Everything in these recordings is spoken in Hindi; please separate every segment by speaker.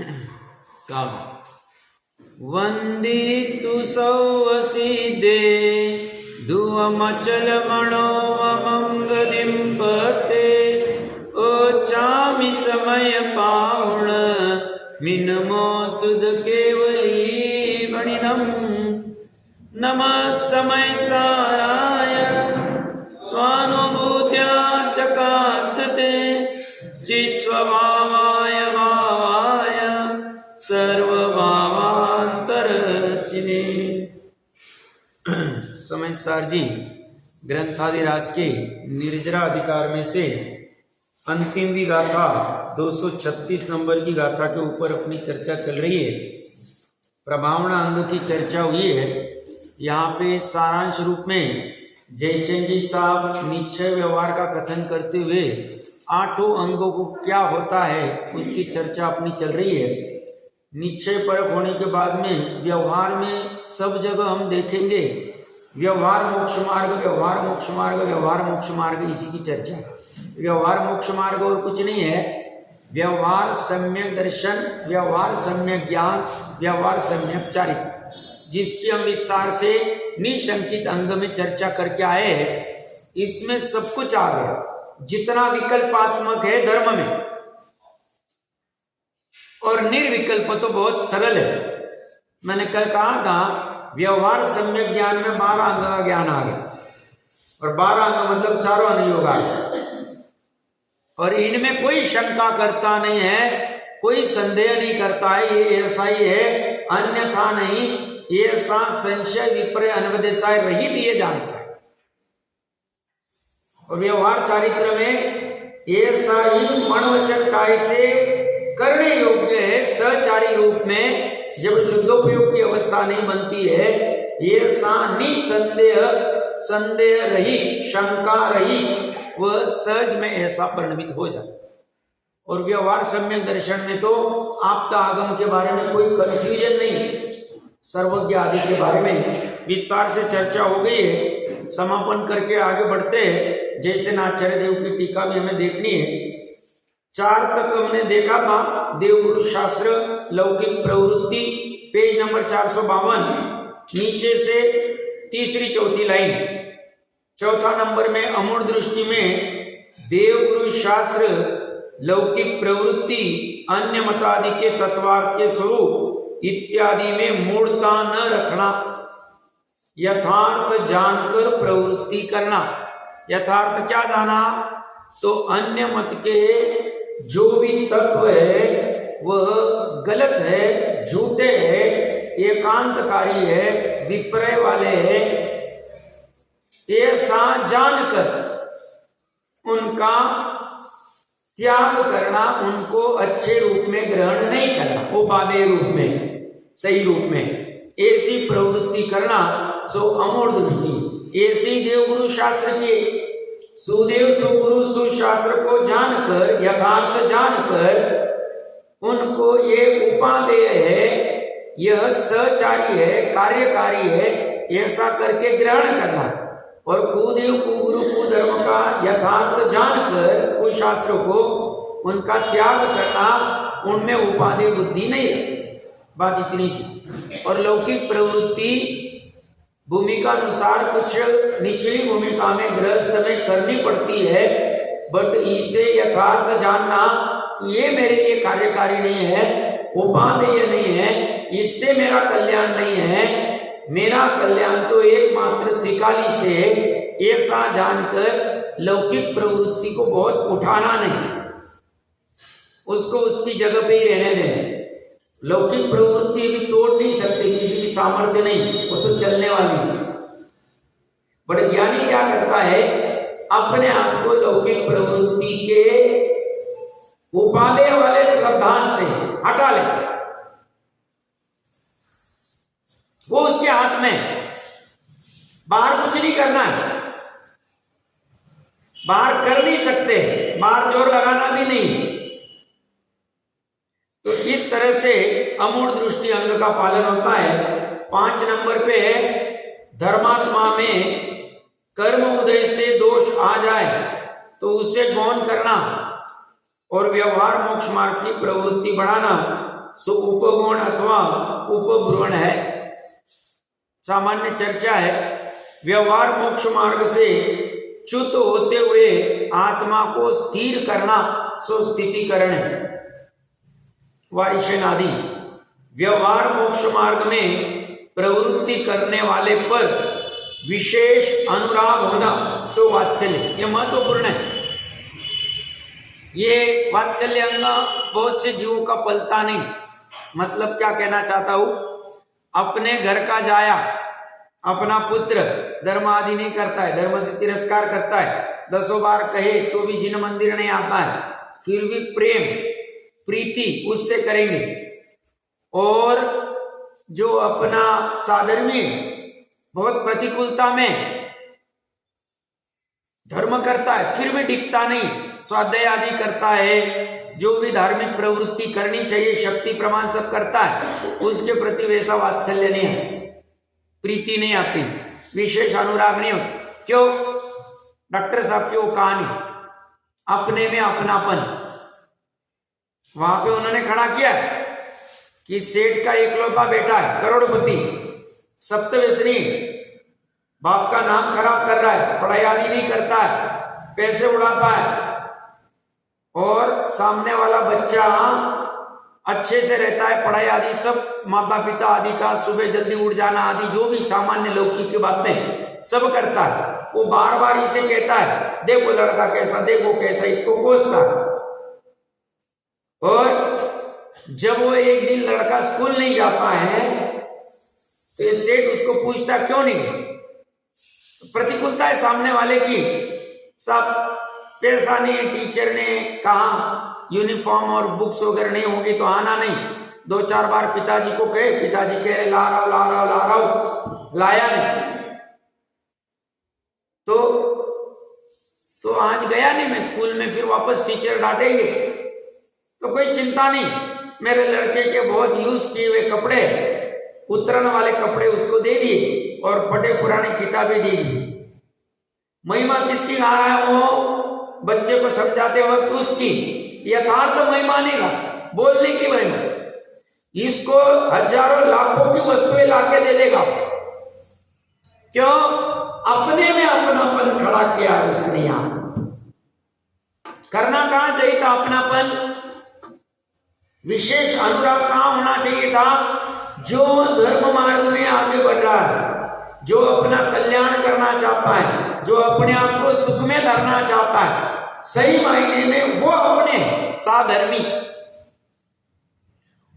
Speaker 1: साम वंदितु सौवसी दे धुवमचल मनोमंगलिं पते ओचामि समय पावण मिनमो सुध केवली मणिनम नमः समय साराय स्वानुभूत्या चकासते चित्स्वभावाय भावाय सर्वभावांतरचिने। समय सार जी ग्रंथादिराज के निर्जरा अधिकार में से अंतिमवी गाथा 236 नंबर की गाथा के ऊपर अपनी चर्चा चल रही है। प्रभावना अंग की चर्चा हुई है। यहाँ पे सारांश रूप में जयचंद जी साहब निश्चय व्यवहार का कथन करते हुए 8 अंगों को क्या होता है उसकी चर्चा अपनी चल रही है। निश्चय परक होने के बाद में व्यवहार में सब जगह हम देखेंगे व्यवहार मोक्ष मार्ग, व्यवहार मोक्ष मार्ग, व्यवहार मोक्ष मार्ग, इसी की चर्चा। व्यवहार मोक्ष मार्ग और कुछ नहीं है, व्यवहार सम्यक दर्शन, व्यवहार सम्यक ज्ञान, व्यवहार सम्यक चारित्र, जिसकी हम विस्तार से निशंकित अंग में चर्चा करके आए हैं। इसमें सब कुछ आ गया जितना विकल्पात्मक है धर्म में, और निर्विकल्प तो बहुत सरल है। मैंने कल कहा था व्यवहार सम्यक ज्ञान में 12 अंग का ज्ञान आ गया, और 12 अंग मतलब चारों अनुयोग आ गए, और इनमें कोई शंका करता नहीं है, कोई संदेह नहीं करता है ये ऐसा ही है अन्यथा नहीं, ऐसा संशय विपर्य अनवदेशाय रहित ये जानता है। और व्यवहार चारित्र में ऐसा ही मन वचन काय से करने योग्य है सचारी रूप में, जब शुद्धोपयोग की अवस्था नहीं बनती है, ऐसा निसंदेह संदेह रहित शंका रहित वह सहज में ऐसा परिणमित हो जाए। और व्यवहार सम्यक दर्शन में तो आपदा आगम के बारे में कोई कंफ्यूजन नहीं, सर्वज्ञ आदि के बारे में विस्तार से चर्चा हो गई है। समापन करके आगे बढ़ते हैं, जैसे नाचार्य देव की टीका भी हमें देखनी है। 4 तक हमने देखा था देवगुरु शास्त्र लौकिक प्रवृत्ति, पेज नंबर 452, नीचे से तीसरी चौथी लाइन। चौथा नंबर में अमूढ़ दृष्टि में देवगुरु शास्त्र लौकिक प्रवृत्ति अन्य मतादि के तत्वार्थ के स्वरूप इत्यादि में मूढ़ता न रखना, यथार्थ जानकर प्रवृत्ति करना। यथार्थ क्या जाना? तो अन्य मत के जो भी तत्व है वह गलत है, झूठे है, एकांतकारी है, विपर्य वाले है, ऐसा जानकर उनका त्याग करना, उनको अच्छे रूप में ग्रहण नहीं करना, उपादेय रूप में, सही रूप में ऐसी प्रवृत्ति करना, सो अमूढ़ दृष्टि। ऐसी देवगुरु शास्त्र की सुदेव सुगुरु सुशास्त्र को जानकर, यथार्थ जानकर उनको ये उपादेय है, यह सचारी है, कार्यकारी है, ऐसा करके ग्रहण करना। और कुदेव कुगुरु कुधर्म का यथार्थ जानकर उस शास्त्रों को उनका त्याग करना, उनमें उपादेय बुद्धि नहीं है। बात इतनी सी। और लौकिक प्रवृत्ति भूमिका अनुसार कुछ निचली भूमिका में गृहस्थ में करनी पड़ती है, बट इसे यथार्थ जानना ये मेरे लिए कार्यकारी नहीं है, उपादेय नहीं है, इससे मेरा कल्याण नहीं है, मेरा कल्याण तो एकमात्र त्रिकाली से, ऐसा जानकर लौकिक प्रवृत्ति को बहुत उठाना नहीं, उसको उसकी जगह पे ही रहने दें। लौकिक प्रवृत्ति भी तोड़ नहीं सकती, किसी की सामर्थ्य नहीं, वो तो चलने वाली। बड़े ज्ञानी क्या करता है, अपने आप को लौकिक प्रवृत्ति के उपादेय वाले श्रद्धांत से हटा लेता है। वो उसके हाथ में, बाहर कुछ नहीं करना है, बाहर कर नहीं सकते, बाहर जोर लगाना भी नहीं। तो इस तरह से अमूढ़ दृष्टि अंग का पालन होता है। 5 नंबर पे है धर्मात्मा में कर्म उदय से दोष आ जाए तो उसे गौण करना और व्यवहार मोक्ष मार्ग की प्रवृत्ति बढ़ाना, सो उपगुण अथवा उपब्रुवण है। सामान्य चर्चा है, व्यवहार मोक्ष मार्ग से च्युत होते हुए आत्मा को स्थिर करना सो स्थितिकरण है। वारिशन आदि व्यवहार मोक्ष मार्ग में प्रवृत्ति करने वाले पर विशेष अनुराग होना सो वात्सल्य, यह महत्वपूर्ण है। ये वात्सल्य अंग बहुत से जीवों का पलता नहीं। मतलब क्या कहना चाहता हूं, अपने घर का जाया अपना पुत्र धर्म आदि नहीं करता है, धर्म से तिरस्कार करता है, 10 बार कहे तो भी जिन मंदिर नहीं आता है, फिर भी प्रेम प्रीति उससे करेंगे। और जो अपना साधर्मी बहुत प्रतिकूलता में धर्म करता है फिर भी डिगता नहीं, स्वाध्याय आदि करता है, जो भी धार्मिक प्रवृत्ति करनी चाहिए शक्ति प्रमाण सब करता है, उसके प्रति वैसा वात्सल्य नहीं है, प्रीति नहीं आती, विशेष अनुराग नहीं होता। क्यों? डॉक्टर साहब की वो कहानी, अपने में अपनापन, वहां पे उन्होंने खड़ा किया कि सेठ का इकलौता बेटा है, करोड़पति, सप्तव्यसनी, बाप का नाम खराब कर रहा है, पढ़ाई आदि नहीं करता है, पैसे उड़ाता है, और सामने वाला बच्चा अच्छे से रहता है, पढ़ाई आदि सब माता पिता आदि का, सुबह जल्दी उठ जाना आदि जो भी सामान्य लौकिक की बातें सब करता है। वो बार बार इसे कहता है, देखो लड़का कैसा, देखो कैसा, इसको कोसता है। और जब वो एक दिन लड़का स्कूल नहीं जाता है तो ये सेठ उसको पूछता क्यों नहीं, प्रतिकूलता है सामने वाले की, सब पैसा नहीं, टीचर ने कहा यूनिफॉर्म और बुक्स वगैरह नहीं होगी तो आना नहीं, 2-4 बार पिताजी को कहे, पिताजी कह रहे ला रहा हूं, लाया नहीं, तो आज गया नहीं मैं स्कूल में, फिर वापस टीचर डांटेंगे, तो कोई चिंता नहीं, मेरे लड़के के बहुत यूज किए हुए कपड़े, उतरन वाले कपड़े उसको दे दिए और फटे पुरानी किताबें दे दी। महिमा किसकी गा रहा है वो बच्चे को समझाते वक्त, उसकी यथार्थ महिमा नहीं गा, बोलने की महिमा। इसको हजारों लाखों की वस्तुएं लाके दे देगा, क्यों? अपने में अपनापन खड़ा किया उसने। यहां करना कहां चाहिए था अपनापन, विशेष अनुराग कहां होना चाहिए था? जो धर्म मार्ग में आगे बढ़ रहा है, जो अपना कल्याण करना चाहता है, जो अपने आप को सुख में धरना चाहता है, सही मायने में वो अपने साधर्मी,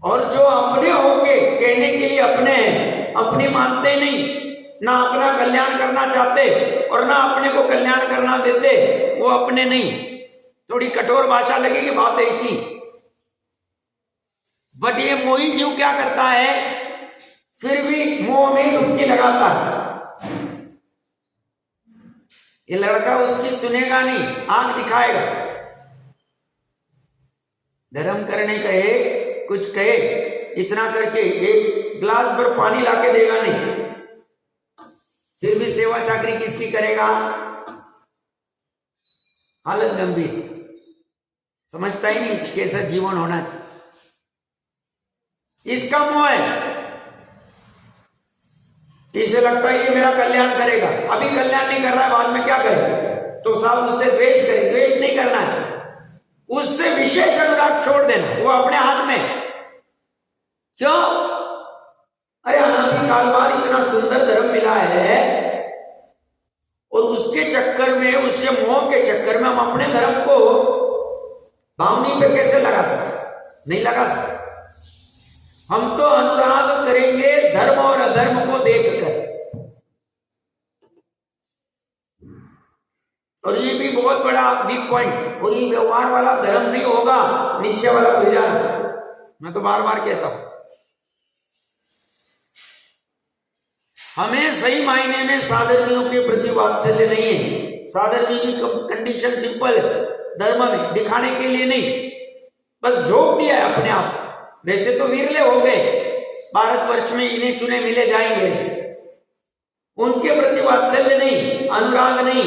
Speaker 1: और जो अपने होके कहने के लिए अपने मानते नहीं, ना अपना कल्याण करना चाहते और ना अपने को कल्याण करना देते, वो अपने नहीं। थोड़ी कठोर भाषा लगेगी बात ऐसी, बट ये मोही जीव क्या करता है, फिर भी मोह में डुबकी लगाता है। ये लड़का उसकी सुनेगा नहीं, आंख दिखाएगा, धर्म करने कहे, कुछ कहे, इतना करके एक गिलास भर पानी लाके देगा नहीं, फिर भी सेवा चाकरी किसकी करेगा? हालत गंभीर, समझता ही नहीं कैसा जीवन होना चाहिए, इसका मोह है। इसे लगता है ये मेरा कल्याण करेगा, अभी कल्याण नहीं कर रहा है, बाद में क्या करे, तो साहब उससे द्वेष करे, द्वेष नहीं करना है, उससे विशेष अनुराग छोड़ देना, वो अपने हाथ में। क्यों? अरे अनादि काल बाद इतना सुंदर धर्म मिला है, और उसके चक्कर में, उसके मोह के चक्कर में हम अपने धर्म को भावनी पे कैसे लगा सकते? नहीं लगा सकते। हम तो अनुराग करेंगे धर्म और अधर्म को देखकर, और ये भी बहुत बड़ा वीक पॉइंट। और ये व्यवहार वाला धर्म नहीं होगा, नीचे वाला भूल जाना, मैं तो बार बार कहता हूं। हमें सही मायने में साधर्मियों के प्रति वात्सल्य नहीं है। साधर्मी की कंडीशन सिंपल है, धर्म में दिखाने के लिए नहीं, बस झोंक दिया है अपने आप। वैसे तो वीरले हो गए, भारतवर्ष में इन्हें चुने मिले जाएंगे ऐसे, उनके प्रति वात्सल्य नहीं, अनुराग नहीं।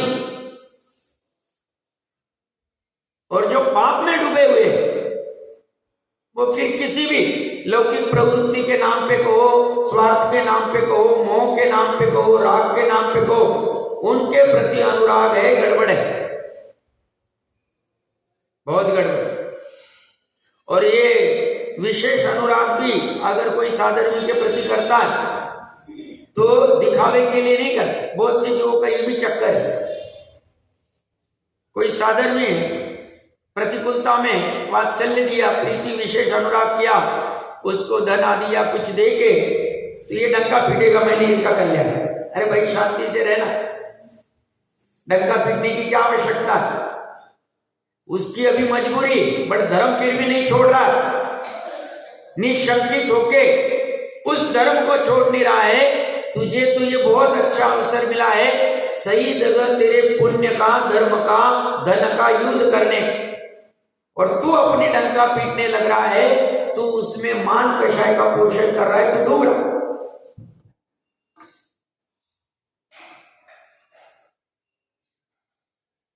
Speaker 1: और जो पाप में डूबे हुए वो तो फिर किसी भी लौकिक प्रवृत्ति के नाम पे कहो, स्वार्थ के नाम पे कहो, मोह के नाम पे कहो, राग के नाम पे कहो, उनके प्रति अनुराग है, गड़बड़ है, बहुत गड़बड़। और ये विशेष अनुराग भी अगर कोई साधर्मी के प्रति करता है तो दिखावे के लिए नहीं करता। बहुत सी जीवों का ये भी चक्कर है, कोई साधर्मी प्रतिकूलता में वात्सल्य दिया, प्रीति विशेष अनुराग किया, उसको धन आदि या कुछ दे के तो ये डंका पीटेगा, मैंने इसका कल्याण। अरे भाई शांति से रहना, डंका पीटने की क्या आवश्यकता है, उसकी अभी मजबूरी, बट धर्म फिर भी नहीं छोड़ रहा, निशंकित होके उस धर्म को छोड़ नहीं रहा है। तुझे तो ये बहुत अच्छा अवसर मिला है सही जगह तेरे पुण्य का, धर्म का, धन का यूज करने, और तू अपनी डंका पीटने लग रहा है, तू उसमें मान कषाय का पोषण कर रहा है, तो डूब रहा।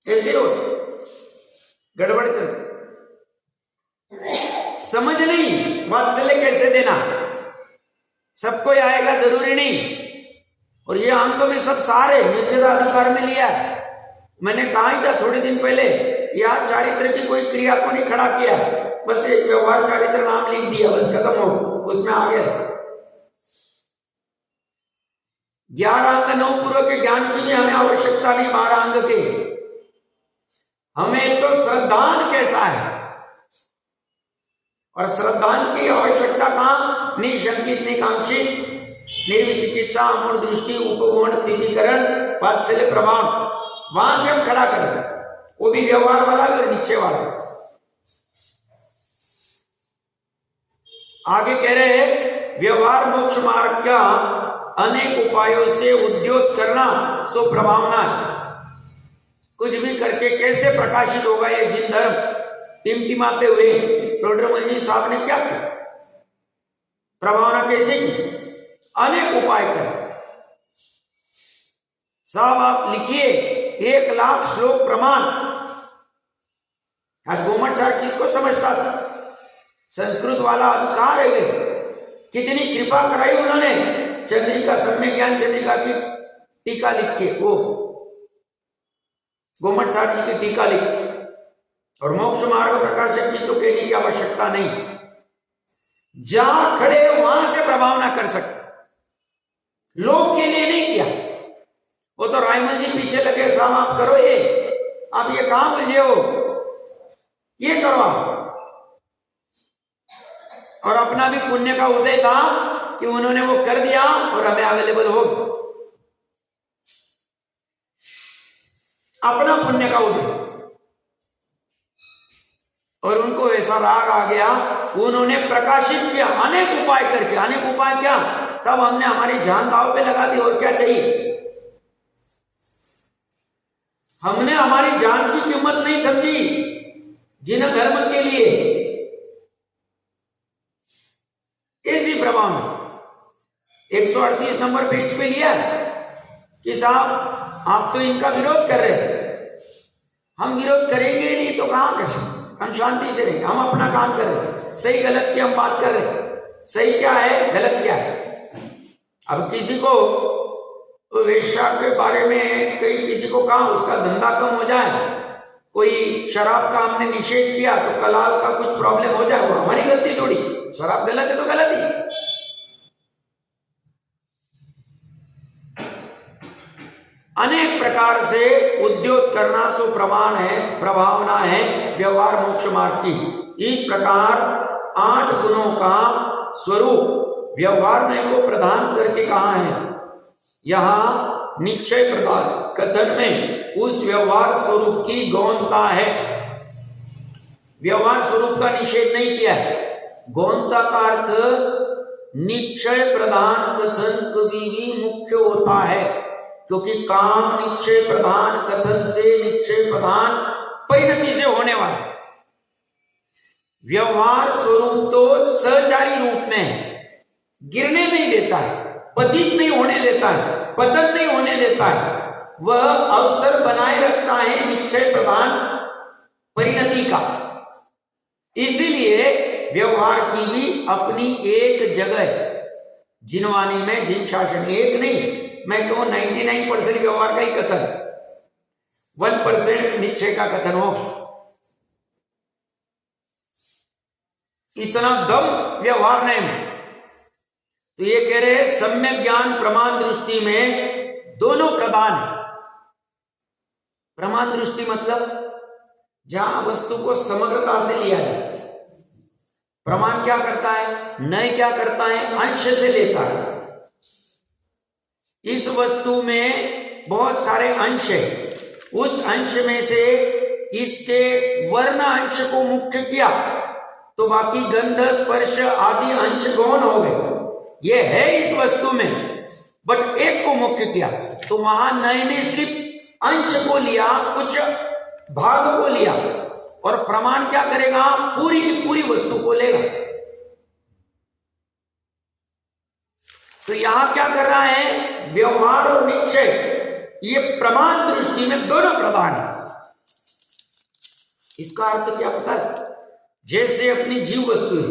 Speaker 1: ऐसे हो गड़बड़ चल, समझ नहीं वात्सल्य कैसे देना, सबको आएगा जरूरी नहीं। और ये अंक में सब सारे निश्चिताधिकार में लिया है। मैंने कहा ही था थोड़े दिन पहले, यह चारित्र की कोई क्रिया को नहीं खड़ा किया, बस एक व्यवहार चारित्र नाम लिख दिया, बस खत्म हो, उसमें आ गया। 11 अंग 9 पूर्व के ज्ञान की भी हमें आवश्यकता नहीं, 12 अंग के। हमें तो श्रद्धान कैसा है, और श्रद्धान की आवश्यकता कहां, निशंकित, निकांक्षित, निर्विचिकित्सा, अमूढ़ दृष्टि, उपगुण, स्थितिकरण, वात्सल्य प्रभाव, वहां से हम खड़ा करें, वो भी व्यवहार वाला भी और निश्चय वाला। आगे कह रहे हैं व्यवहार मोक्ष मार्ग का अनेक उपायों से उद्योत करना सो प्रभावना। कुछ भी करके कैसे प्रकाशित होगा ये जिन धर्म, टिमटिमाते हुए प्रोड्रमल जी साहब ने क्या किया, प्रभावना कैसे की, अनेक उपाय कर। साहब आप लिखिए 1 लाख श्लोक प्रमाण। आज गोमट साहब किसको समझता था, संस्कृत वाला अभी कहां रह गए, कितनी कृपा कराई उन्होंने, चंद्रिका, सम्यक ज्ञान चंद्रिका की टीका लिख के, वो गोमट साहब जी की टीका लिख, और मोक्ष मार्ग प्रकाशक जी तो कहने की आवश्यकता नहीं, जहां खड़े वहां से प्रभावना कर सकते, लोग के लिए नहीं किया। वो तो रायमल जी पीछे लगे, साहब आप करो ये, आप ये काम मुझे हो, ये करो, और अपना भी पुण्य का उदय था कि उन्होंने वो कर दिया और हमें अवेलेबल हो, अपना पुण्य का उदय। और उनको ऐसा राग आ गया, उन्होंने प्रकाशित किया अनेक उपाय करके। अनेक उपाय क्या, सब हमने हमारी जान दांव पे लगा दी, और क्या चाहिए। हमने हमारी जान की कीमत नहीं समझी जिन धर्म के लिए। इसी प्रभाव में 138 नंबर पेज पे लिया कि साहब आप तो इनका विरोध कर रहे हैं, हम विरोध करेंगे नहीं तो कहां कर सकते, हम शांति से रहेंगे, हम अपना काम कर रहे हैं, सही गलत की हम बात कर रहे हैं, सही क्या है गलत क्या है। अब किसी को वेश्या के बारे में कहीं किसी को कहा उसका धंधा कम हो जाए, कोई शराब का हमने निषेध किया तो कलाल का कुछ प्रॉब्लम हो जाए, वो हमारी गलती थोड़ी, शराब गलत है तो गलत ही। अनेक प्रकार से उद्योग करना सो प्रमाण है, प्रभावना है व्यवहार मोक्ष मार्ग की। इस प्रकार 8 गुणों का स्वरूप व्यवहार ने को प्रदान करके कहा है। यहां निश्चय प्रदान कथन में उस व्यवहार स्वरूप की गौणता है, व्यवहार स्वरूप का निषेध नहीं किया है। गौणता का अर्थ निश्चय प्रधान कथन कभी भी मुख्य होता है, क्योंकि काम निश्चय प्रधान कथन से निश्चय प्रधान परिणति से होने वाला है। व्यवहार स्वरूप तो सहचारी रूप में है, गिरने नहीं देता है, पतित नहीं होने देता है, पतन नहीं होने देता है, वह अवसर बनाए रखता है निश्चय प्रधान परिणति का। इसीलिए व्यवहार की भी अपनी एक जगह, जिनवानी में जिन शासन, एक नहीं, मैं कहूं 99% व्यवहार का ही कथन, 1% निश्चय का कथन हो, इतना दम व्यवहार नहीं में। तो ये कह रहे सम्यक ज्ञान प्रमाण दृष्टि में दोनों प्रधान है। प्रमाण दृष्टि मतलब जहां वस्तु को समग्रता से लिया जाए। प्रमाण क्या करता है, नय क्या करता है, अंश से लेता है। इस वस्तु में बहुत सारे अंश है, उस अंश में से इसके वर्ण अंश को मुख्य किया तो बाकी गंध स्पर्श आदि अंश गौण हो गए। ये है इस वस्तु में, बट एक को मुख्य किया तो वहां नय ने सिर्फ अंश को लिया, कुछ भाग को लिया, और प्रमाण क्या करेगा, पूरी की पूरी वस्तु को लेगा। तो यहां क्या कर रहा है, व्यवहार और निश्चय, ये प्रमाण दृष्टि में दोनों प्रधान है। इसका अर्थ क्या पता है, जैसे अपनी जीव वस्तु है,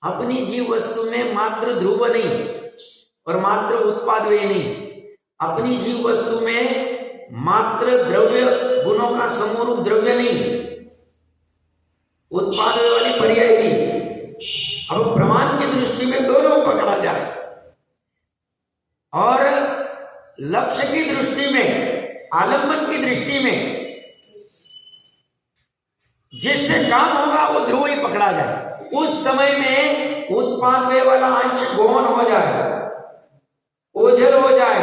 Speaker 1: अपनी जीव वस्तु में मात्र ध्रुव नहीं और मात्र उत्पादव्यय नहीं, अपनी जीव वस्तु में मात्र द्रव्य गुणों का समूह द्रव्य नहीं, उत्पादव्य वाली पर्याय भी। अब प्रमाण की दृष्टि में दोनों पकड़ा जाए, और लक्ष्य की दृष्टि में, आलंबन की दृष्टि में जिससे काम होगा वो ध्रुव ही पकड़ा जाए। उस समय में उत्पादव्यय वाला अंश गौण हो जाए, ओझल हो जाए,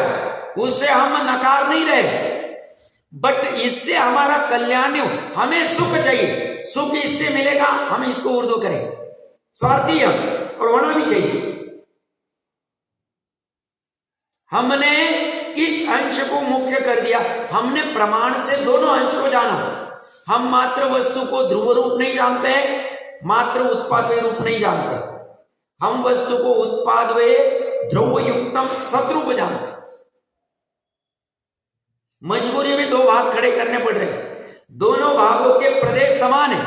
Speaker 1: उससे हम नकार नहीं रहे, बट इससे हमारा कल्याण हो, हमें सुख चाहिए, सुख इससे मिलेगा, हम इसको उर्दू करें, स्वार्थी हम, और होना भी चाहिए। हमने इस अंश को मुख्य कर दिया, हमने प्रमाण से दोनों अंश को जाना। हम मात्र वस्तु को ध्रुव रूप नहीं जानते, मात्र उत्पादव्यय रूप नहीं जानते, हम वस्तु को उत्पादव्यय ध्रुव युक्तम सतरूप जानते। मजबूरी में दो भाग खड़े करने पड़ रहे, दोनों भागों के प्रदेश समान है,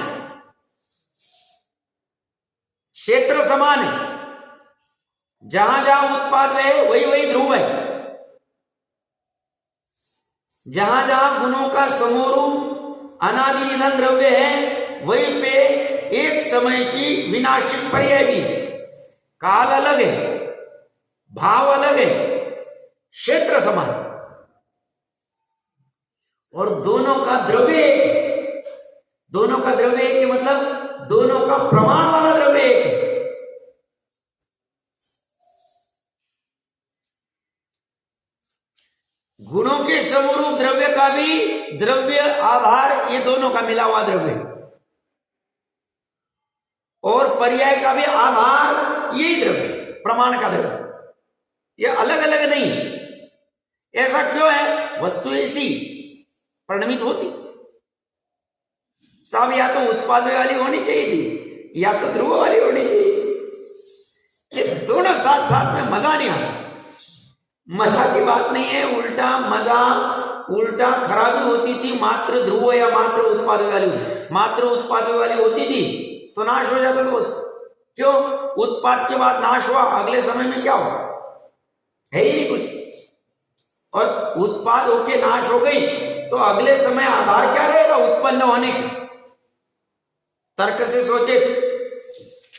Speaker 1: क्षेत्र समान है, जहां जहां उत्पादव्यय है वही वही ध्रुव है, जहां जहां गुणों का समूह अनादि निधन द्रव्य है, वहीं पे एक समय की विनाशिक पर्याय भी। काल अलग है, भाव अलग है, क्षेत्र समान, और दोनों का द्रव्य एक, दोनों का द्रव्य एक मतलब दोनों का प्रमाण वाला द्रव्य एक है। गुणों के समरूप द्रव्य का भी द्रव्य आधार, ये दोनों का मिला हुआ द्रव्य, और पर्याय का भी आधार यही द्रव्य, प्रमाण का द्रव्य, ये अलग अलग नहीं। ऐसा क्यों है, वस्तु ऐसी परिणमित होती, साहब या तो उत्पादव्यय वाली होनी चाहिए थी, या तो ध्रुव वाली होनी चाहिए। ये दोनों साथ साथ में मजा नहीं आता, मजा की बात नहीं है, उल्टा मजा, उल्टा खराबी होती थी मात्र ध्रुव या मात्र उत्पादव्यय वाली। मात्र उत्पादव्यय वाली होती थी तो नाश हो जाता था वस्तु। क्यों, उत्पाद के बाद नाश हुआ, अगले समय में क्या हो, है ही नहीं कुछ, और उत्पाद होके नाश हो गई तो अगले समय आधार क्या रहेगा उत्पन्न होने की, तर्क से सोचे।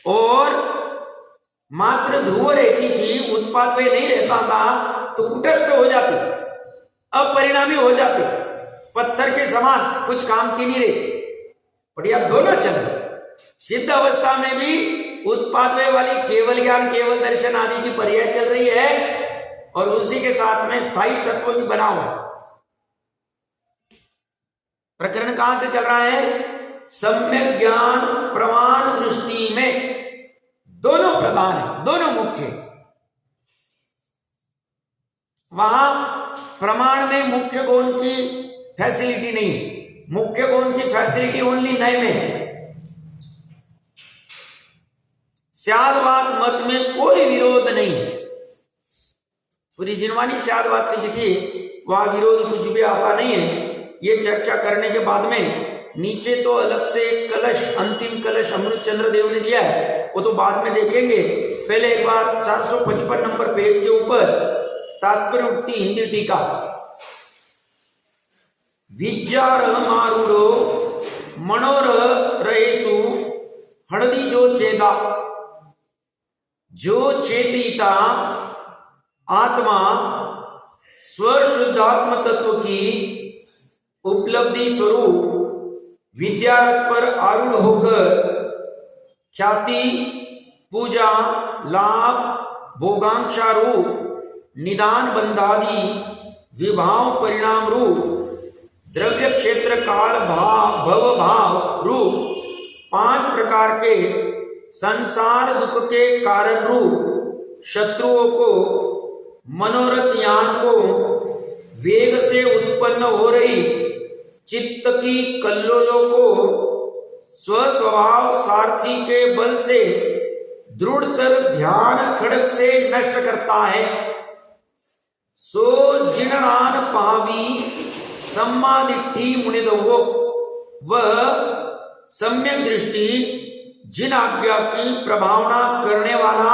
Speaker 1: और मात्र ध्रुव रहती थी, उत्पाद में नहीं रहता था तो कुटस्थ हो जाते, अपरिणामी हो जाते, पत्थर के समान, कुछ काम की नहीं रहती। बढ़िया दोनों चल, सिद्ध अवस्था में भी उत्पादव्यय वाली केवल ज्ञान, केवल दर्शन आदि की पर्याय चल रही है, और उसी के साथ में स्थायी तत्व भी बना हुआ। प्रकरण कहां से चल रहा है, सम्यक ज्ञान प्रमाण दृष्टि में दोनों प्रधान है, दोनों मुख्य। वहां प्रमाण में मुख्य गुण की फैसिलिटी नहीं, मुख्य गुण की फैसिलिटी ओनली नय में। स्यादवाद मत में कोई विरोध नहीं, पूरी जिनवानी स्यादवाद से लिखी, वहां विरोध कुछ भी आता नहीं है। ये चर्चा करने के बाद में नीचे तो अलग से एक कलश, अंतिम कलश अमृत चंद्र देव ने दिया है, वो तो बाद में देखेंगे। पहले एक बार 455 नंबर पेज के ऊपर तात्पर्य उक्ति हिंदी टीका। विज्ञारह मारूढ़ो मनोरह रहेसु हणदी जो चेदा, जो चेतिता आत्मा स्वशुद्धात्म तत्व की उपलब्धि स्वरूप विद्यारथ पर आरूढ़ होकर ख्याति, पूजा, लाभ, भोगांक्षा रूप निदान बंधादि विभाव परिणाम रूप द्रव्य क्षेत्र काल भाव भव भाव रूप 5 प्रकार के संसार दुख के कारण रूप शत्रुओं को, मनोरथ यान को, वेग से उत्पन्न हो रही चित्त की कल्लोलों को स्वस्वभाव सारथी के बल से दृढ़तर ध्यान खड़क से नष्ट करता है। सो जिनरान पावी सम्मादिट्ठी मुनिदवो, वह सम्यक दृष्टि जिन आज्ञा की प्रभावना करने वाला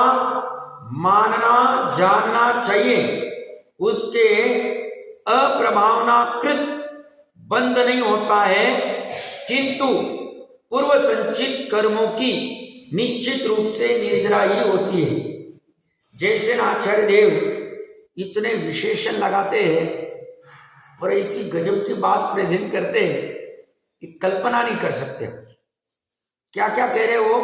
Speaker 1: मानना जानना चाहिए, उसके अप्रभावनाकृत बंद नहीं होता है, किंतु पूर्व संचित कर्मों की निश्चित रूप से निर्जरा ही होती है। जैसे आचार्य देव इतने विशेषण लगाते हैं और ऐसी गजब की बात प्रेजेंट करते हैं कि कल्पना नहीं कर सकते। क्या क्या कह रहे हो?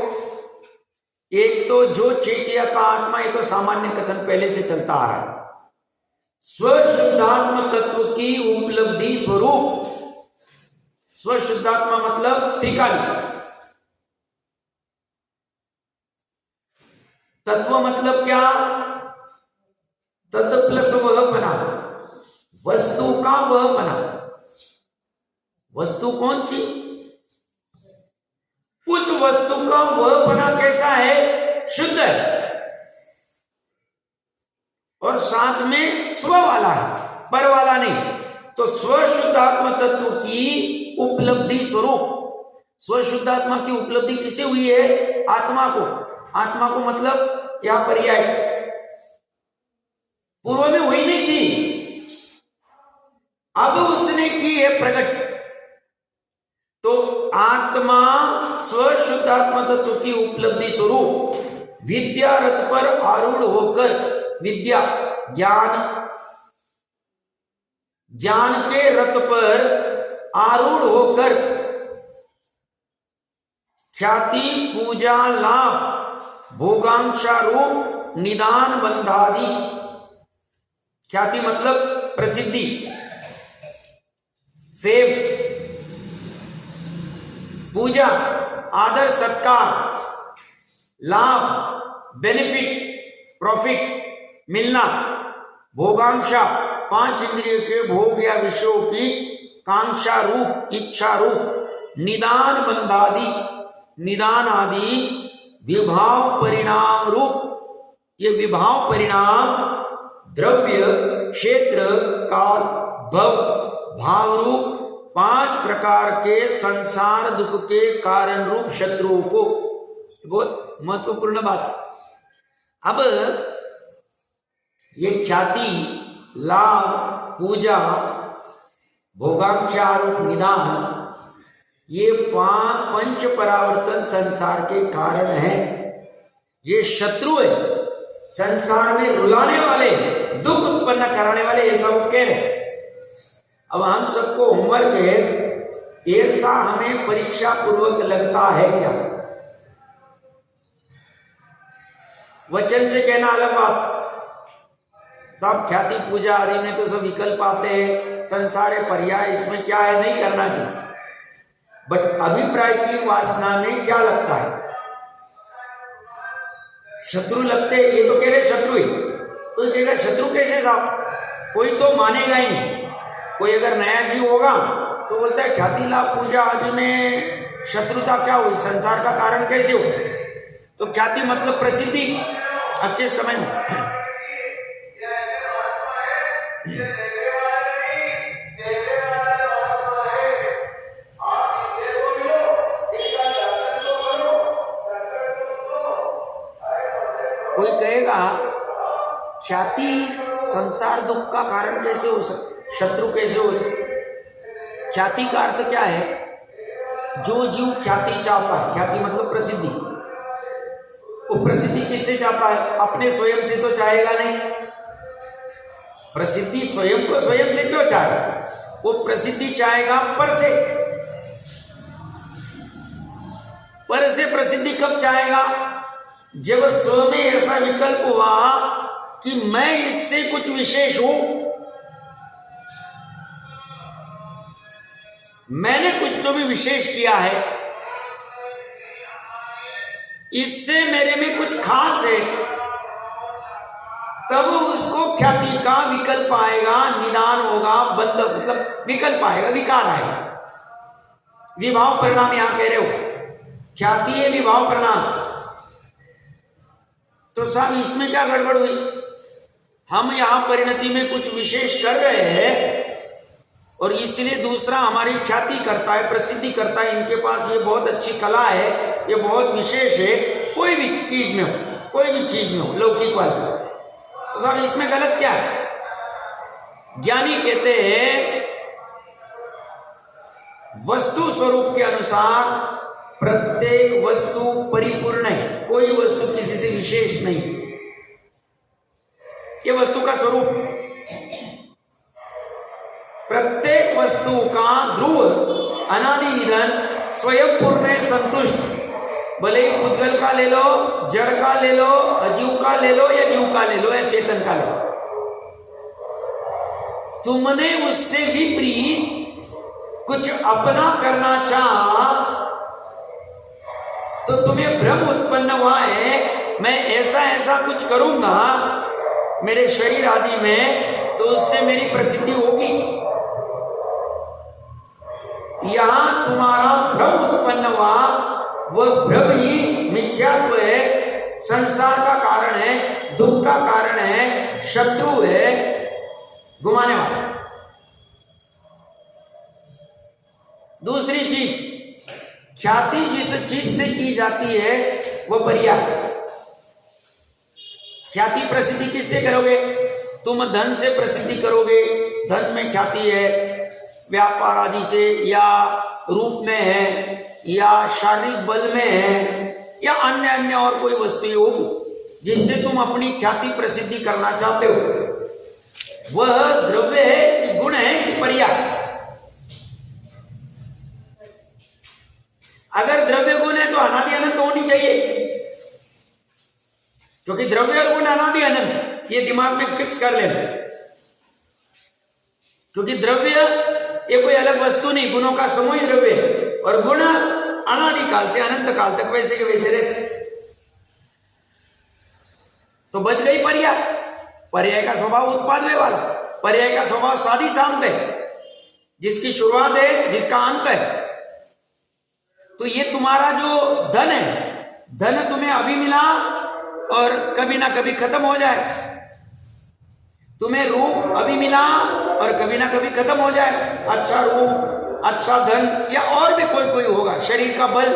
Speaker 1: एक तो जो चेतियता आत्मा, ये तो सामान्य कथन पहले से चलता आ रहा है। स्वशुद्धात्म तत्व की उपलब्धि स्वरूप, स्वशुद्धात्मा मतलब त्रिकाली, तत्व मतलब क्या? तत् प्लस वह बना, वस्तु का वह बना। वस्तु कौन सी? उस वस्तु का वह बना कैसा है? शुद्ध है, और साथ में स्व वाला है, पर वाला नहीं। तो स्वशुद्धात्म तत्व की उपलब्धि स्वरूप, स्वशुद्धात्मा की उपलब्धि किसे हुई है? आत्मा को। आत्मा को मतलब यह पर्याय पूर्व में हुई नहीं थी, अब उसने की है प्रकट। तो आत्मा स्वशुद्धात्म तत्व की उपलब्धि स्वरूप विद्या रथ पर आरूढ़ होकर, विद्या ज्ञान, ज्ञान के रथ पर आरूढ़ होकर ख्याति, पूजा, लाभ, भोगांक्षा रूप निदान बंधादि। ख्याति मतलब प्रसिद्धि, फेम, पूजा आदर सत्कार, लाभ बेनिफिट प्रॉफिट मिलना, भोगांक्षा 5 इंद्रियों के भोग या विषयों की कांक्षा रूप इच्छा रूप, निदान बंधादि, निदान आदि विभाव परिणाम रूप। ये विभाव परिणाम द्रव्य क्षेत्र काल भव भाव रूप 5 प्रकार के संसार दुख के कारण रूप शत्रुओं को। बहुत महत्वपूर्ण बात। अब ये ख्याति, लाभ, पूजा, भोगांक्षा रूप निदान, ये 5 परावर्तन संसार के कारण हैं। ये शत्रु है, संसार में रुलाने वाले, दुख उत्पन्न कराने वाले, ऐसा वो कह रहे। अब हम सबको होमवर्क है, ऐसा हमें परीक्षा पूर्वक लगता है क्या? वचन से कहना अलग बात, सब ख्याति पूजा आदि में तो सब विकल्प आते हैं, संसार है, पर्याय, इसमें क्या है, नहीं करना चाहिए। बट अभिप्राय की वासना में क्या लगता है? शत्रु लगते, ये तो कह रहे शत्रु ही, तो कहेगा शत्रु कैसे साहब? कोई तो मानेगा ही नहीं। कोई अगर नया जीव होगा तो बोलता है ख्याति लाभ पूजा आदि में शत्रुता क्या हुई, संसार का कारण कैसे हो? तो ख्याति मतलब प्रसिद्धि, अच्छे समय में। कोई कहेगा ख्याति संसार दुख का कारण कैसे हो सकता, शत्रु कैसे हो सकता? ख्याति का अर्थ क्या है? जो जीव ख्याति चाहता है, ख्याति मतलब प्रसिद्धि, वो प्रसिद्धि किससे चाहता है? अपने स्वयं से तो चाहेगा नहीं। प्रसिद्धि स्वयं को स्वयं से क्यों चाहे? वो प्रसिद्धि चाहेगा पर से। पर से प्रसिद्धि कब चाहेगा? जब स्व में ऐसा विकल्प हुआ कि मैं इससे कुछ विशेष हूं, मैंने कुछ तो भी विशेष किया है, इससे मेरे में कुछ खास है, तब उसको ख्याति का विकल्प आएगा, निदान होगा, बंध मतलब विकल्प आएगा, विकार आएगा। विभाव परिणाम यहां कह रहे हो, ख्याति है विभाव परिणाम। तो साहब इसमें क्या गड़बड़ हुई? हम यहां परिणति में कुछ विशेष कर रहे हैं और इसलिए दूसरा हमारी ख्याति करता है, प्रसिद्धि करता है, इनके पास ये बहुत अच्छी कला है, ये बहुत विशेष है, कोई भी चीज में हो, कोई भी चीज में हो, लौकिक वाले। तो साहब इसमें गलत क्या है? ज्ञानी कहते हैं वस्तु स्वरूप के अनुसार प्रत्येक वस्तु परिपूर्ण है, कोई वस्तु किसी से विशेष नहीं। ये वस्तु का स्वरूप, प्रत्येक वस्तु का ध्रुव अनादि निधन स्वयं पूर्ण है, संतुष्ट। भले ही पुद्गल का ले लो, जड़ का ले लो, अजीव का ले लो, या जीव का ले लो, या चेतन का ले लो, तुमने उससे विपरीत कुछ अपना करना चाहा तो तुम्हें भ्रम उत्पन्न हुआ है, मैं ऐसा ऐसा कुछ करूंगा मेरे शरीर आदि में तो उससे मेरी प्रसिद्धि होगी। यहां तुम्हारा भ्रम उत्पन्न हुआ, वह भ्रम ही मिथ्यात्व है, संसार का कारण है, दुख का कारण है, शत्रु है, घुमाने वाला। दूसरी चीज, ख्याति जिस चीज से की जाती है वह पर्याय। ख्याति प्रसिद्धि किससे करोगे? तुम धन से प्रसिद्धि करोगे, धन में ख्याति है, व्यापार आदि से, या रूप में है, या शारीरिक बल में है, या अन्य अन्य और कोई वस्तु होगी जिससे तुम अपनी ख्याति प्रसिद्धि करना चाहते हो। वह द्रव्य है कि गुण है कि पर्याय? अगर द्रव्य गुण है तो अनादि अनंत होनी चाहिए, क्योंकि द्रव्य और गुण अनादि अनंत, ये दिमाग में फिक्स कर लेना। क्योंकि द्रव्य ये कोई अलग वस्तु नहीं, गुणों का समूह ही द्रव्य है, और गुण अनादि काल से अनंत काल तक वैसे के वैसे रहते। तो बच गई पर्याय। पर्याय का स्वभाव उत्पादय वाला, पर्याय का स्वभाव साधी शांत है, जिसकी शुरुआत है, जिसका अंत है। तो ये तुम्हारा जो धन है, धन तुम्हें अभी मिला और कभी ना कभी खत्म हो जाए। तुम्हें रूप अभी मिला और कभी ना कभी खत्म हो जाए, अच्छा रूप, अच्छा धन, या और भी कोई कोई होगा, शरीर का बल,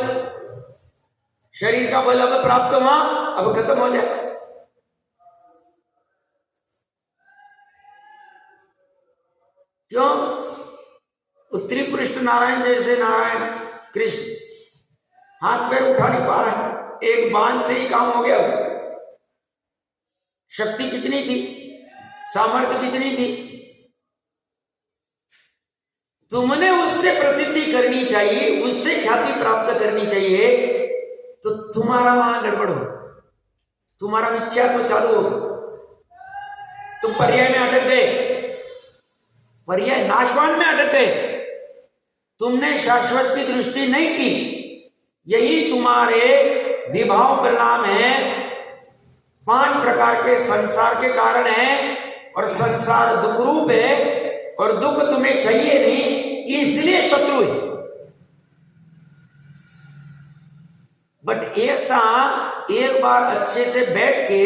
Speaker 1: शरीर का बल अब प्राप्त हुआ, अब खत्म हो जाए। क्यों? उत्तरी पृष्ठ नारायण जैसे नारायण कृष्ण हाथ पैर उठा नहीं पा रहा, एक बांध से ही काम हो गया। शक्ति कितनी थी, सामर्थ्य कितनी थी? तुमने उससे प्रसिद्धि करनी चाहिए, उससे ख्याति प्राप्त करनी चाहिए, तो तुम्हारा वहां गड़बड़ हो, तुम्हारा मिथ्या तो चालू हो, तुम पर्याय में अटक गए, पर्याय नाशवान में अटक गए, तुमने शाश्वत की दृष्टि नहीं की। यही तुम्हारे विभाव परिणाम है। 5 प्रकार के संसार के कारण है, और संसार दुख रूप है, और दुख तुम्हें चाहिए नहीं, इसलिए शत्रु है। बट ऐसा एक बार अच्छे से बैठ के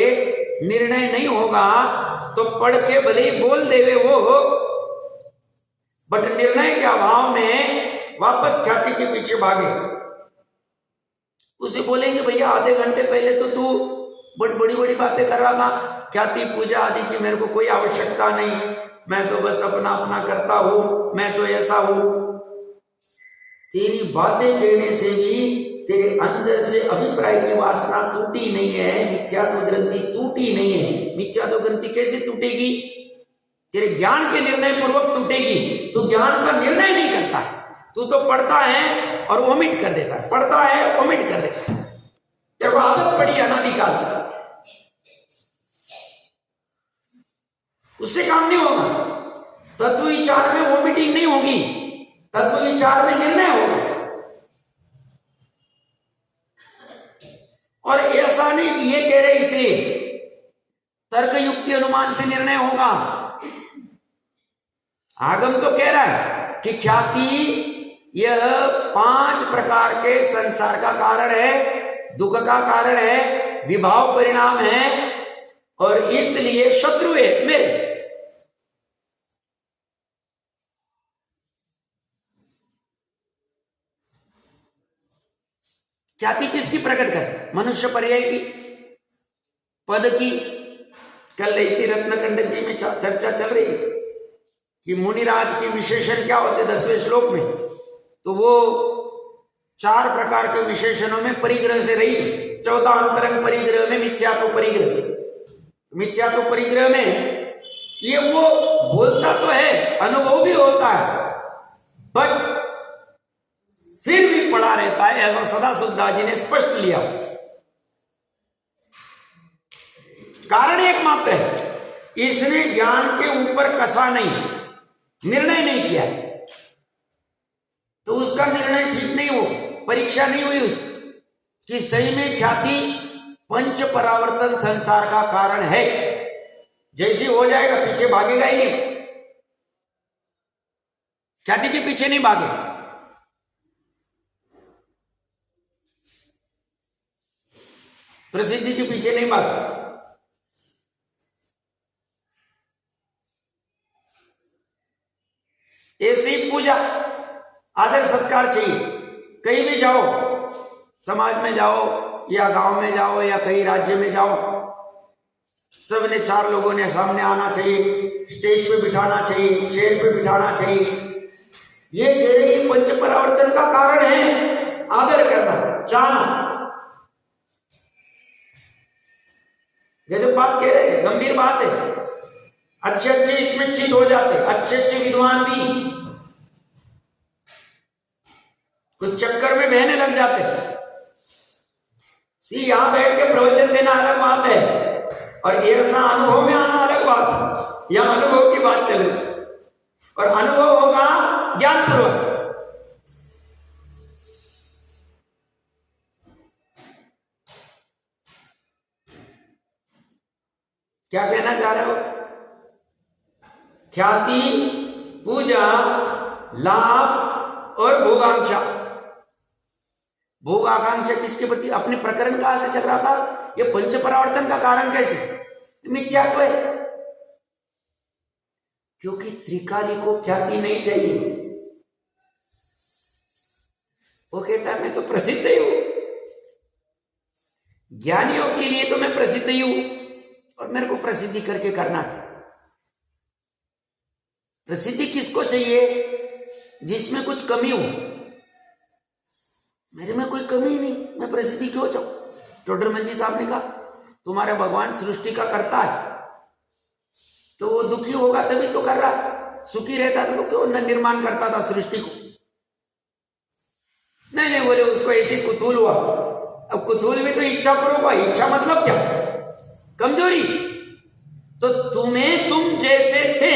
Speaker 1: निर्णय नहीं होगा तो पढ़ के भले ही बोल देवे वो, बट निर्णय के अभाव में वापस ख्याति के पीछे भागे। उसे बोलेंगे भैया आधे घंटे पहले तो तू बड़ी बड़ी बातें कर रहा था, ख्याति पूजा आदि की मेरे को कोई आवश्यकता नहीं, मैं तो बस अपना अपना करता हूं, मैं तो ऐसा हूं। तेरी बातें कहने से भी तेरे अंदर से अभिप्राय की वासना टूटी नहीं है, मिथ्यात्व ग्रंथि टूटी नहीं है। मिथ्यात्व ग्रंथि कैसे टूटेगी? तेरे ज्ञान के निर्णय पूर्वक टूटेगी। तू ज्ञान का निर्णय नहीं करता है, तू तो पढ़ता है और ओमिट कर देता है, पढ़ता है ओमिट कर देता है। तेरे को आदत पड़ी अनादिकाल से, उससे काम नहीं होगा। तत्व विचार में वोमिटिंग नहीं होगी, तत्व विचार में निर्णय होगा। और ऐसा नहीं कि ये कह रहे इसलिए तर्क युक्ति अनुमान से निर्णय होगा। आगम तो कह रहा है कि ख्याति यह 5 प्रकार के संसार का कारण है, दुख का कारण है, विभाव परिणाम है, और इसलिए शत्रु है मेरे। ख्याति किसकी प्रकट करते? मनुष्य पर्याय की, पद की। कल इसी रत्नकंडक जी में चर्चा चल रही है कि मुनिराज के विशेषण क्या होते 10वें श्लोक में। तो वो 4 प्रकार के विशेषणों में परिग्रह से रहित, 14 अंतरंग परिग्रह में मिथ्यात्व परिग्रह। मिथ्यात्व परिग्रह में ये वो बोलता तो है, अनुभव भी होता है, बट फिर भी पड़ा रहता है, ऐसा सदा सुद्धा जी ने स्पष्ट लिया। कारण एकमात्र है, इसने ज्ञान के ऊपर कसा नहीं, निर्णय नहीं किया, तो उसका निर्णय ठीक नहीं हो, परीक्षा नहीं हुई उसकी कि सही में ख्याति पंच परावर्तन संसार का कारण है। जैसे हो जाएगा पीछे भागेगा ही नहीं, ख्याति के पीछे नहीं भागे। प्रसिद्धि के पीछे नहीं भागे। ऐसी पूजा आदर सत्कार चाहिए। कहीं भी जाओ, समाज में जाओ या गांव में जाओ या कहीं राज्य में जाओ, सबने 4 लोगों ने सामने आना चाहिए, स्टेज पे बिठाना चाहिए, चेयर पे बिठाना चाहिए। ये कह रहे ये पंच परावर्तन का कारण है, आदर करना, चाहना। जैसे बात कह रहे हैं, गंभीर बात है। अच्छे अच्छे इसमें चित हो जाते, अच्छे अच्छे विद्वान भी कुछ चक्कर में बहने लग जाते। यहां बैठ के प्रवचन देना अलग बात है और ऐसा अनुभव में आना अलग बात है। यह अनुभव की बात चल रही और अनुभव होगा ज्ञानपूर्वक। क्या कहना चाह रहे हो? ख्याति, पूजा, लाभ और भोगाकांक्षा। भोगाकांक्षा किसके प्रति? अपने प्रकरण कहां से चल रहा था? ये पंच परावर्तन का कारण कैसे? मिथ्यात्व है, क्योंकि त्रिकाली को ख्याति नहीं चाहिए। वो कहता है मैं तो प्रसिद्ध ही हूं, ज्ञानियों के लिए तो मैं प्रसिद्ध ही हूं और मेरे को प्रसिद्धि करके करना था। प्रसिद्धि किसको चाहिए? जिसमें कुछ कमी हो। मेरे में कोई कमी ही नहीं, मैं प्रसिद्धि क्यों चाहूं? टोडरमल जी साहब ने कहा तुम्हारे भगवान सृष्टि का करता है, तो वो दुखी होगा तभी तो कर रहा, सुखी रहता था तो क्यों न निर्माण करता था सृष्टि को। नहीं बोले उसको ऐसे कुतूहल हुआ। अब कुतूहल में तो इच्छा पूर्वक हुआ। इच्छा मतलब क्या? कमजोरी। तो तुम्हें तुम जैसे थे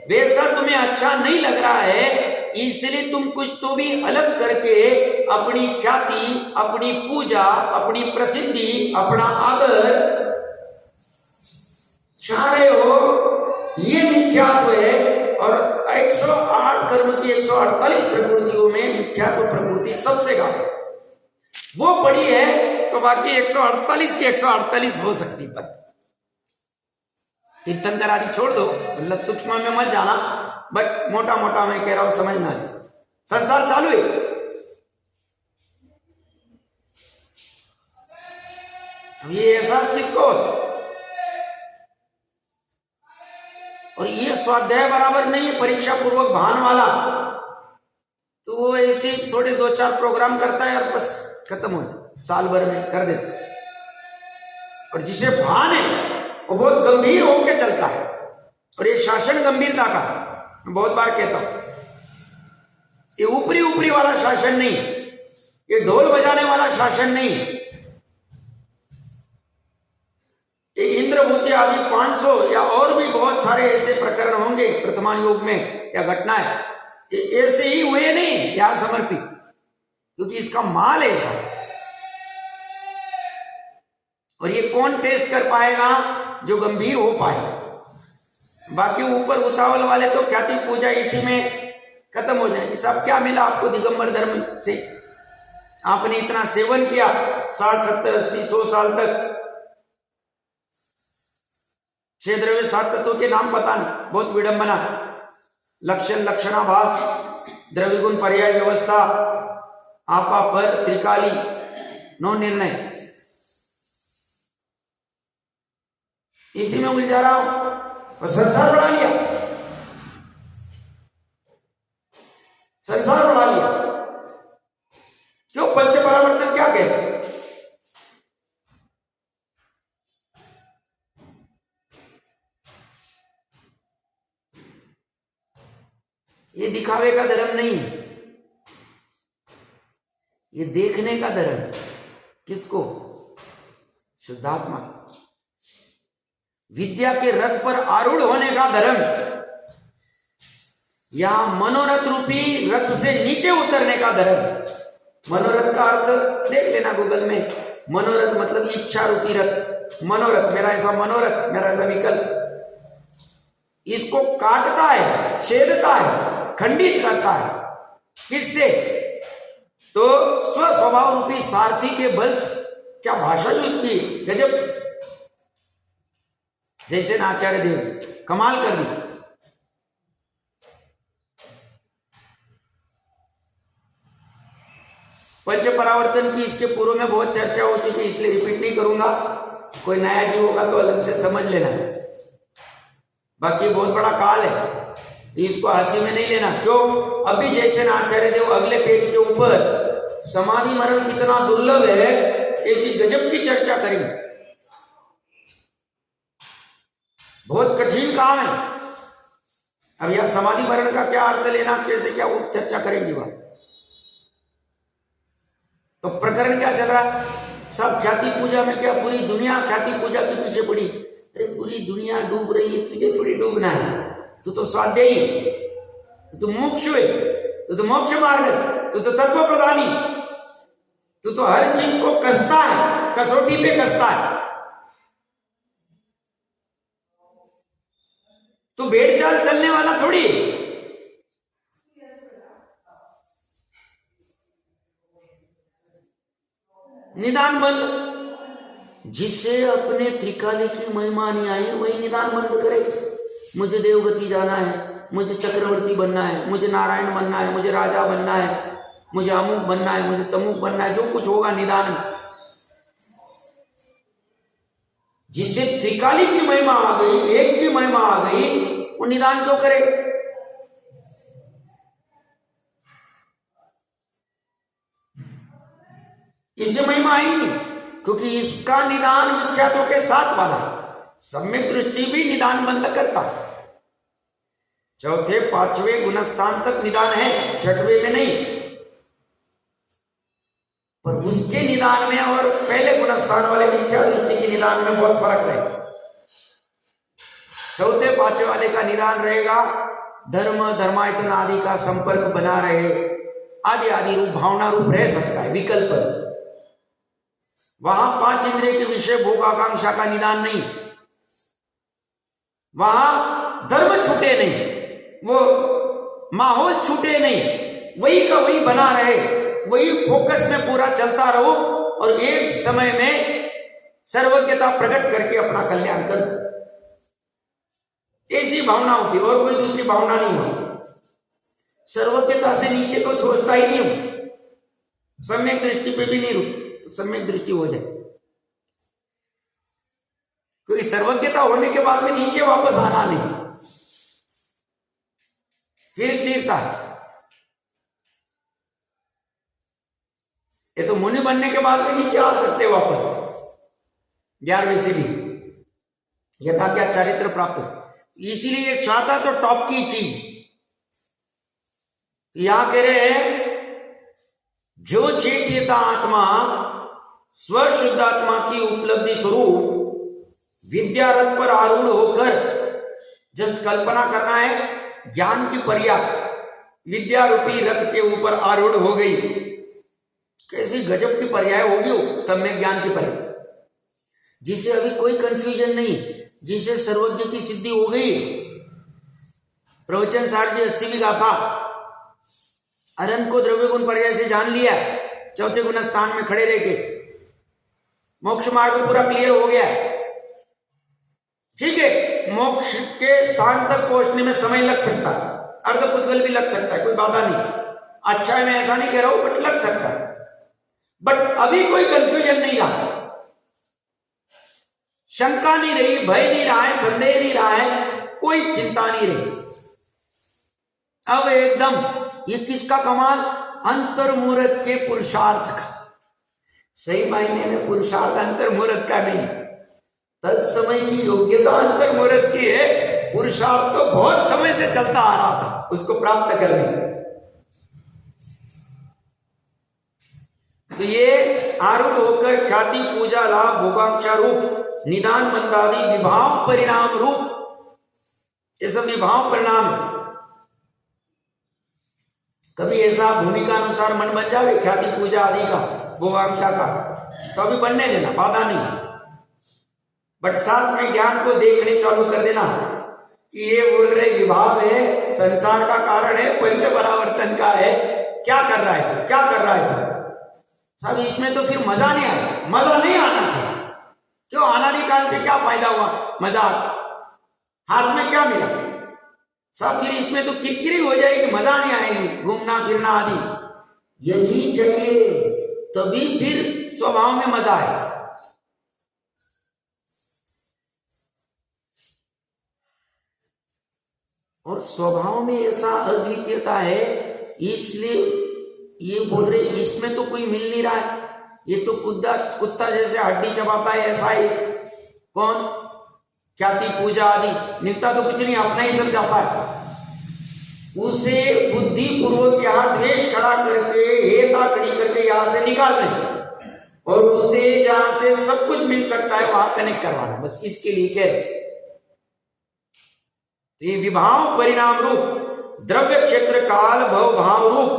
Speaker 1: वैसा तुम्हें अच्छा नहीं लग रहा है, इसलिए तुम कुछ तो भी अलग करके अपनी ख्याति, अपनी पूजा, अपनी प्रसिद्धि, अपना आदर चाह रहे हो। ये मिथ्यात्व है। और 108 कर्म की 148 प्रकृतियों में मिथ्यात्व प्रकृति सबसे घातक। वो बड़ी है तो बाकी 148 की 148 हो सकती। पर तीर्थंकर आदि छोड़ दो, मतलब सूक्ष्म में मत जाना, बट मोटा मोटा मैं कह रहा हूं समझना। संसार चालू है, अब ये एहसास किसको? और ये स्वाध्याय बराबर नहीं है परीक्षा पूर्वक भान वाला, तो वो ऐसे थोड़े 2-4 प्रोग्राम करता है और बस खत्म हो जाए, साल भर में कर देता है। और जिसे भान है वो बहुत गंभीर होके चलता है। और ये शासन गंभीरता का, मैं बहुत बार कहता हूं, ये ऊपरी ऊपरी वाला शासन नहीं, ये ढोल बजाने वाला शासन नहीं, ये इंद्रभूति आदि 500 या और भी बहुत सारे ऐसे प्रकरण होंगे वर्तमान युग में या घटनाएं, ये ऐसे ही हुए नहीं यहां समर्पित, क्योंकि इसका माल ऐसा। और ये कौन टेस्ट कर पाएगा? जो गंभीर हो पाए। बाकी ऊपर उतावल वाले तो ख्याति पूजा इसी में खत्म हो जाएगी। सब क्या मिला आपको दिगंबर धर्म से? आपने इतना सेवन किया 60, 70, 80, 100 साल तक, 6 द्रव्य 7 तत्वों के नाम पता नहीं, बहुत विडंबना। लक्षण, लक्षणाभास, द्रव्य गुण पर्याय व्यवस्था, आपा पर, त्रिकाली, नो निर्णय, इसी में उलझा रहा हूं और संसार बढ़ा लिया, संसार बढ़ा लिया। क्यों? पंच परावर्तन क्या कह रहे? ये दिखावे का धर्म नहीं है, ये देखने का धर्म। किसको? शुद्धात्मा। विद्या के रथ पर आरूढ़ होने का धर्म, या मनोरथ रूपी रथ से नीचे उतरने का धर्म। मनोरथ का अर्थ देख लेना गूगल में, मनोरथ मतलब इच्छा रूपी रथ। मनोरथ, मेरा ऐसा मनोरथ, मेरा ऐसा विकल्प, इसको काटता है, छेदता है, खंडित करता है। किससे? तो स्वस्वभाव रूपी सारथी के बल। क्या भाषा यूज की, गजब। जैसे न आचार्य देव कमाल कर दी। पंच परावर्तन की इसके पूर्व में बहुत चर्चा हो चुकी है, इसलिए रिपीट नहीं करूंगा। कोई नया जीव होगा तो अलग से समझ लेना। बाकी बहुत बड़ा काल है, इसको हंसी में नहीं लेना। क्यों? अभी जैसे न आचार्य देव अगले पेज के ऊपर समाधि मरण कितना दुर्लभ है, ऐसी गजब की चर्चा करेंगे। बहुत कठिन काम है। अब यह समाधि मरण का क्या अर्थ लेना, कैसे क्या, वो चर्चा करेंगे वहां। तो प्रकरण क्या चल रहा है? सब ख्याति पूजा में, क्या पूरी दुनिया ख्याति पूजा के पीछे पड़ी? अरे पूरी दुनिया डूब रही है, तुझे थोड़ी डूबना है। तू तो स्वाध्यायी, तू तो मोक्षु है, तू तो मोक्ष मार्ग, तू तो तत्व प्रधानी, तू तो हर चीज को कसता है, कसौटी पे कसता है। तू भेड़ चाल चलने वाला थोड़ी। निदान बंद। जिसे अपने त्रिकाली की महिमा नहीं आई वही निदान बंद करे। मुझे देवगति जाना है, मुझे चक्रवर्ती बनना है, मुझे नारायण बनना है, मुझे राजा बनना है, मुझे अमुक बनना है, मुझे तमुक बनना है, जो कुछ होगा निदान। जिसे त्रिकाली की महिमा आ गई, एक की महिमा आ गई, वो निदान क्यों करे? इससे महिमा आई नहीं, क्योंकि इसका निदान मिथ्यात्व के साथ वाला है। सम्यक दृष्टि भी निदान बंद करता है। चौथे 5वें गुणस्थान तक निदान है, 6वें में नहीं। पर उसके निदान में और पहले गुणस्थान वाले मिथ्या दृष्टि के निदान में बहुत फर्क रहेगा। चौथे 5वें वाले का निदान रहेगा धर्म, धर्मायतन आदि का संपर्क बना रहे, आदि आदि रूप, भावना रूप रह सकता है, विकल्प। वहां 5 इंद्रिय के विषय भोग आकांक्षा का निदान नहीं, वहां धर्म छूटे नहीं, वो माहौल छूटे नहीं, वही का वही बना रहे, वही फोकस में पूरा चलता रहो और एक समय में सर्वज्ञता प्रकट करके अपना कल्याण कर। ऐसी भावना होती है और कोई दूसरी भावना नहीं होती। सर्वज्ञता से नीचे तो सोचता ही नहीं हूं, सम्यक दृष्टि पे भी नहीं रुक, सम्यक दृष्टि हो जाए। क्योंकि सर्वज्ञता होने के बाद में नीचे वापस आना नहीं, फिर स्थिरता। ये तो मुनि बनने के बाद में नीचे आ सकते वापस 11वीं सीढ़ी, यथा क्या चारित्र प्राप्त। इसीलिए चाहता तो टॉप की चीज। यहां कह रहे हैं जो चेतियता आत्मा स्वशुद्धात्मा की उपलब्धि स्वरूप विद्या रथ पर आरूढ़ होकर, जस्ट कल्पना करना है ज्ञान की पर्या विद्या रूपी रथ के ऊपर आरूढ़ हो गई। कैसी गजब की पर्याय होगी वो, सम्यक ज्ञान की पर्याय, जिसे अभी कोई कंफ्यूजन नहीं, जिसे सर्वज्ञ की सिद्धि हो गई। प्रवचन सार जी 80वीं गाथा, अरंत को द्रव्य गुण पर्याय से जान लिया, चौथे गुण स्थान में खड़े रह के मोक्ष मार्ग पूरा क्लियर हो गया। ठीक है, मोक्ष के स्थान तक पहुंचने में समय लग सकता है, अर्धपुद्गल भी लग सकता है, कोई बाधा नहीं। अच्छा है, मैं ऐसा नहीं कह रहा हूं, बट लग सकता है। बट अभी कोई कंफ्यूजन नहीं रहा, शंका नहीं रही, भय नहीं रहा है, संदेह नहीं रहा है, कोई चिंता नहीं रही। अब एकदम ये किसका कमाल? अंतर्मुहूर्त के पुरुषार्थ का। सही मायने में पुरुषार्थ अंतर्मुहूर्त का नहीं, तत्समय की योग्यता अंतर्मुहूर्त की है, पुरुषार्थ तो बहुत समय से चलता आ रहा था उसको प्राप्त करने। तो ये आरूढ़ होकर ख्याति पूजा लाभ भोगांक्षा रूप निदान मंदादि विभाव परिणाम रूप, ये सब विभाव परिणाम। कभी ऐसा भूमिका अनुसार मन बन जावे ख्याति पूजा आदि का, भोगांक्षा का, तो अभी बनने देना, बाधा नहीं। बट साथ में ज्ञान को देखने चालू कर देना कि ये बोल रहे विभाव है, संसार का कारण है, पंच परावर्तन का है, क्या कर रहा है तो, क्या कर रहा है तो सब। इसमें तो फिर मजा नहीं आया, मजा नहीं आना चाहिए। क्यों? अनादिकाल से क्या फायदा हुआ? मजाक, हाथ में क्या मिला सब, फिर इसमें तो किरकिरी हो जाएगी, मजा नहीं आएगी, घूमना फिरना आदि। यही चाहिए, तभी फिर स्वभाव में मजा आए। और स्वभाव में ऐसा अद्वितीयता है, इसलिए ये बोल रहे इसमें तो कोई मिल नहीं रहा है, ये तो कुत्ता जैसे हड्डी चबाता है, ऐसा ही। कौन? ख्याति पूजा आदि मिलता तो कुछ नहीं, अपना ही सब जाता है। उसे बुद्धि पूर्वक यहाँ द्वेष खड़ा करके, हेता खड़ी करके यहां से निकाल रहे, और उसे जहां से सब कुछ मिल सकता है वहां कनेक्ट करवाना, बस इसके लिए कह रहे। ये विभाव परिणाम रूप द्रव्य क्षेत्र काल भव भाव रूप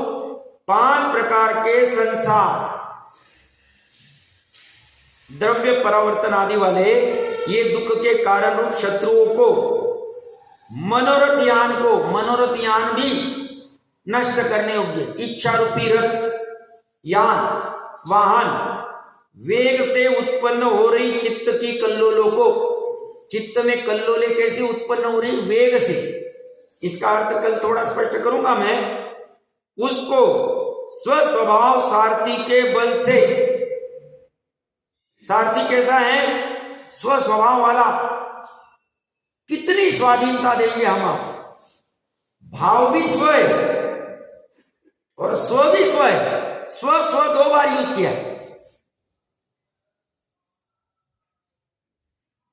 Speaker 1: 5 प्रकार के संसार, द्रव्य परावर्तन आदि वाले ये दुख के कारण रूप शत्रुओं को, मनोरथ यान भी नष्ट करने योग्य इच्छा रूपी रथ यान वाहन, वेग से उत्पन्न हो रही चित्त की कल्लोलों को, चित्त में कल्लोले कैसे उत्पन्न हो रही? वेग से। इसका अर्थ कल थोड़ा स्पष्ट करूंगा मैं। उसको स्वस्वभाव सारथी के बल से, सारथी कैसा है? स्वस्वभाव वाला। कितनी स्वाधीनता देंगे हम आप? भाव भी स्व है और स्व भी स्व है। स्व 2 बार यूज किया।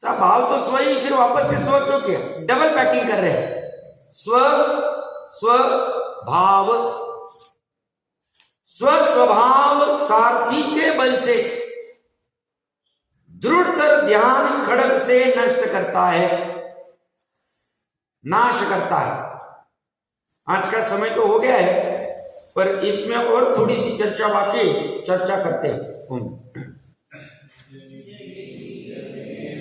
Speaker 1: भाव तो स्व ही, फिर वापस से स्व क्यों किया? डबल पैकिंग कर रहे हैं। स्व भाव, स्वभाव सारथी के बल से दृढ़तर ध्यान खड़ग से नष्ट करता है, नाश करता है। आज का समय तो हो गया है, पर इसमें और थोड़ी सी चर्चा बाकी, चर्चा करते हैं।